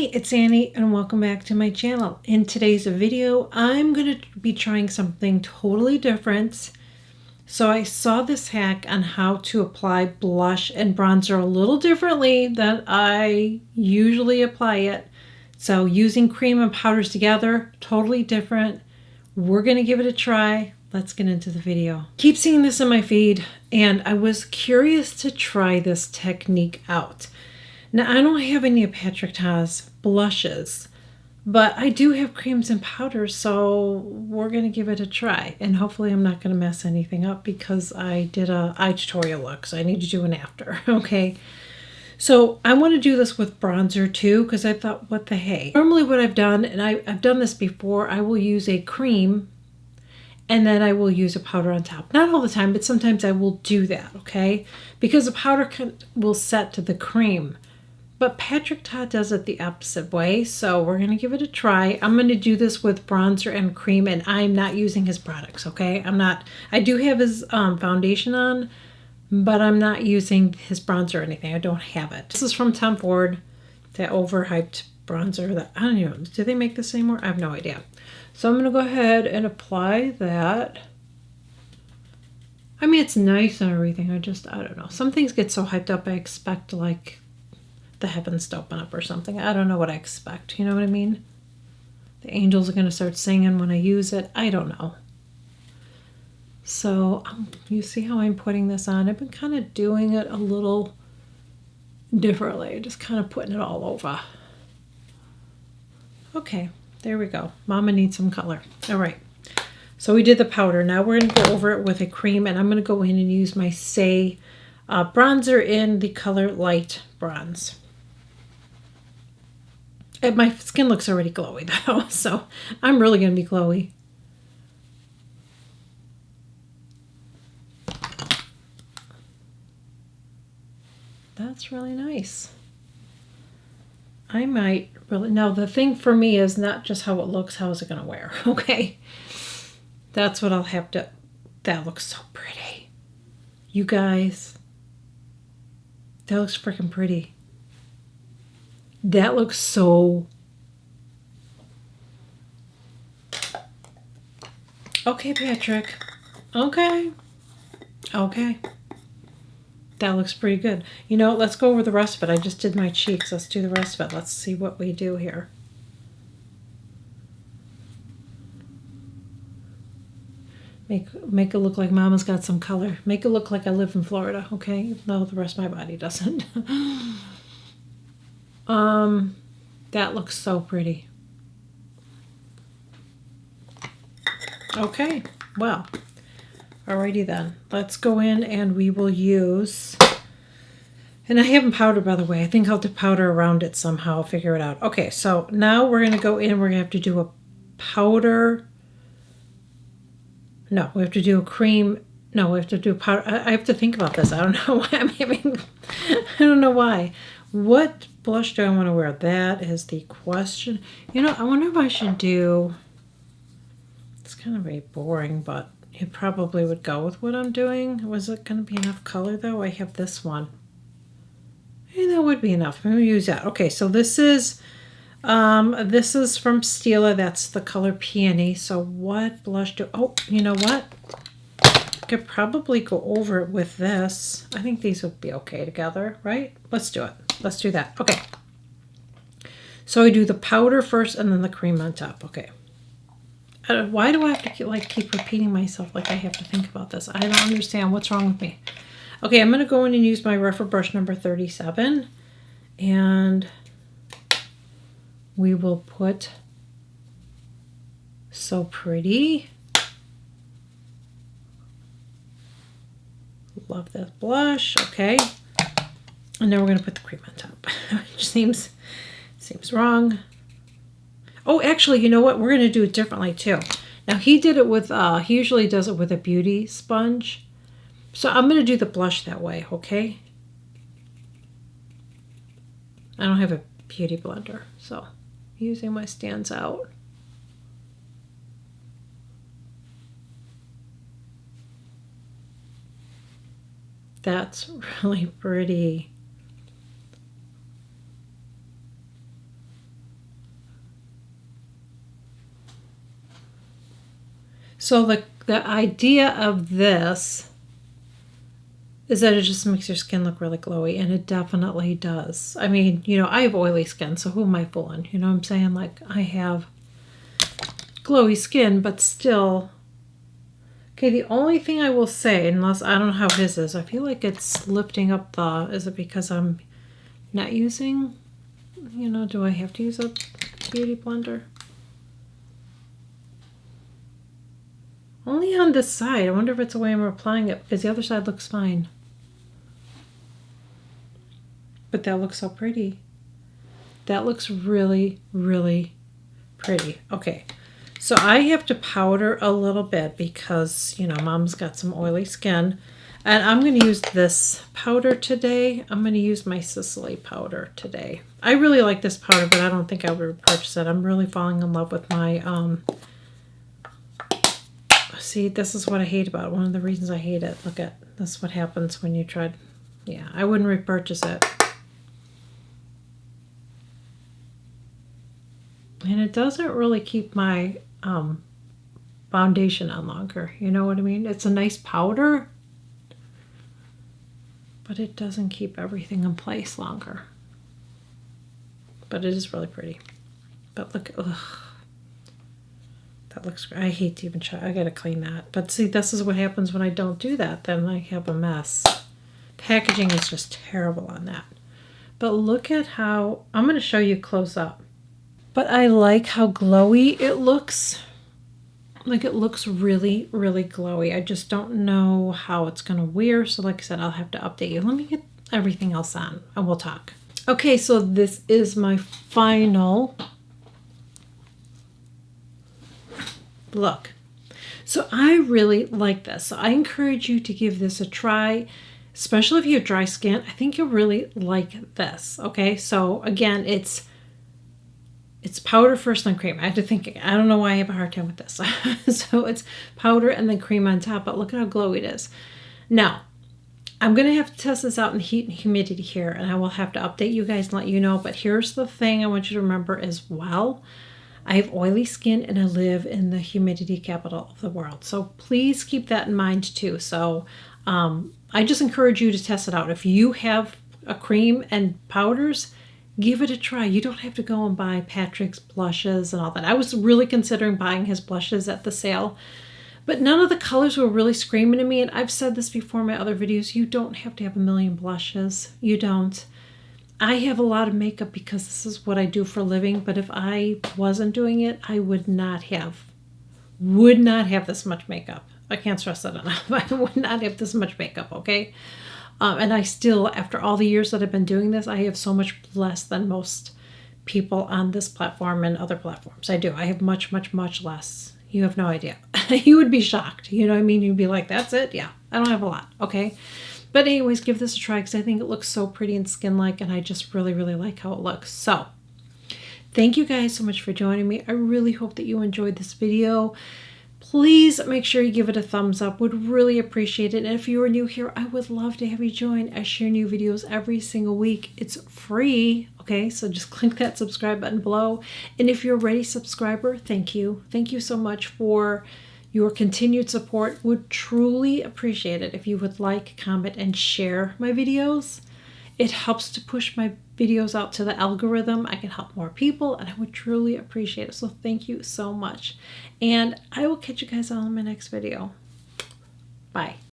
Hey, it's Annie and welcome back to my channel. In today's video, I'm going to be trying something totally different. So I saw this hack on how to apply blush and bronzer a little differently than I usually apply it. So using cream and powders together, totally different. We're going to give it a try. Let's get into the video. Keep seeing this in my feed and I was curious to try this technique out. Now, I don't have any of Patrick Ta's blushes, but I do have creams and powders, so we're going to give it a try. And hopefully I'm not going to mess anything up because I did a eye tutorial look, so I need to do an after, okay? So I want to do this with bronzer too because I thought, what the hey? Normally what I've done, and I've done this before, I will use a cream and then I will use a powder on top. Not all the time, but sometimes I will do that, okay? Because the powder will set to the cream. But Patrick Ta does it the opposite way, so we're going to give it a try. I'm going to do this with bronzer and cream, and I'm not using his products, okay? I do have his foundation on, but I'm not using his bronzer or anything. I don't have it. This is from Tom Ford, that overhyped bronzer. That I don't know. Do they make this anymore? I have no idea. So I'm going to go ahead and apply that. I mean, it's nice and everything. I don't know. Some things get so hyped up, I expect like the heavens to open up or something. I don't know what I expect. You know what I mean? The angels are going to start singing when I use it. I don't know. So you see how I'm putting this on? I've been kind of doing it a little differently. Just kind of putting it all over. Okay, there we go. Mama needs some color. All right. So we did the powder. Now we're going to go over it with a cream, and I'm going to go in and use my Say bronzer in the color Light Bronze. My skin looks already glowy though, so I'm really going to be glowy. That's really nice. I might really... Now the thing for me is not just how it looks, how is it going to wear, okay? That's what I'll have to... That looks so pretty. You guys, that looks freaking pretty. That looks so... Okay, Patrick. Okay. Okay. That looks pretty good. You know, let's go over the rest of it. I just did my cheeks. Let's do the rest of it. Let's see what we do here. Make it look like Mama's got some color. Make it look like I live in Florida, okay? Even though the rest of my body doesn't. That looks so pretty. Okay, well, alrighty then. Let's go in and we will use, and I haven't powdered, by the way. I think I'll have to powder around it somehow, figure it out. Okay, so now we're going to go in, we're going to have to do a powder. No, we have to do a cream. No, we have to do a powder. I have to think about this. I don't know why I'm having, I don't know why. What blush do I want to wear? That is the question. You know, I wonder if I should do, it's kind of very boring, but it probably would go with what I'm doing. Was it going to be enough color though? I have this one. Maybe that would be enough. I'm going to use that. Okay, so this is from Stila. That's the color Peony. So what blush do, oh, you know what? I could probably go over it with this. I think these would be okay together, right? Let's do it. Let's do that. Okay. So I do the powder first and then the cream on top. Okay. Why do I have to keep repeating myself like I have to think about this? I don't understand. What's wrong with me? Okay, I'm going to go in and use my Refer brush number 37. And we will put So Pretty. Love this blush. Okay. And then we're going to put the cream on top. Which seems wrong. Oh, actually, you know what? We're going to do it differently too. Now, he did it with, he usually does it with a beauty sponge. So I'm going to do the blush that way, okay? I don't have a beauty blender, so using my Stands Out. That's really pretty. So the idea of this is that it just makes your skin look really glowy, and it definitely does. I mean, you know, I have oily skin, so who am I fooling? You know what I'm saying? Like, I have glowy skin, but still. Okay, the only thing I will say, unless I don't know how his is, I feel like it's lifting up the, is it because I'm not using, you know, do I have to use a beauty blender? Only on this side. I wonder if it's the way I'm applying it, because the other side looks fine. But that looks so pretty. That looks really, really pretty. Okay, so I have to powder a little bit because, you know, Mom's got some oily skin. And I'm going to use this powder today. I'm going to use my Sicily powder today. I really like this powder, but I don't think I would purchase it. I'm really falling in love with my, see, this is what I hate about it. One of the reasons I hate it. Look at, this is what happens when you try, yeah, I wouldn't repurchase it. And it doesn't really keep my foundation on longer. You know what I mean? It's a nice powder, but it doesn't keep everything in place longer. But it is really pretty. But look, ugh. That looks great. I hate to even try. I gotta clean that. But see, this is what happens when I don't do that. Then I have a mess. Packaging is just terrible on that. But look at how, I'm going to show you close up. But I like how glowy it looks. Like, it looks really, really glowy. I just don't know how it's going to wear. So like I said, I'll have to update you. Let me get everything else on and we'll talk. Okay, so this is my final look. So I really like this. So I encourage you to give this a try, especially if you have dry skin. I think you'll really like this. Okay, so again, it's powder first, then cream. I had to think, I don't know why I have a hard time with this. So it's powder and then cream on top, but look at how glowy it is. Now, I'm going to have to test this out in heat and humidity here, and I will have to update you guys and let you know. But here's the thing I want you to remember as well. I have oily skin and I live in the humidity capital of the world. So please keep that in mind too. So I just encourage you to test it out. If you have a cream and powders, give it a try. You don't have to go and buy Patrick's blushes and all that. I was really considering buying his blushes at the sale, but none of the colors were really screaming to me. And I've said this before in my other videos, you don't have to have a million blushes. You don't. I have a lot of makeup because this is what I do for a living, but if I wasn't doing it, I would not have this much makeup. I can't stress that enough. I would not have this much makeup, okay? And I still, after all the years that I've been doing this, I have so much less than most people on this platform and other platforms. I do. I have much, much, much less. You have no idea. You would be shocked. You know what I mean? You'd be like, that's it? Yeah, I don't have a lot, okay? But anyways, give this a try because I think it looks so pretty and skin-like, and I just really, really like how it looks. So, thank you guys so much for joining me. I really hope that you enjoyed this video. Please make sure you give it a thumbs up. Would really appreciate it. And if you are new here, I would love to have you join. I share new videos every single week. It's free, okay? So just click that subscribe button below. And if you're a ready subscriber, thank you. Thank you so much for your continued support. Would truly appreciate it if you would like, comment, and share my videos. It helps to push my videos out to the algorithm. I can help more people, and I would truly appreciate it. So thank you so much. And I will catch you guys all in my next video. Bye.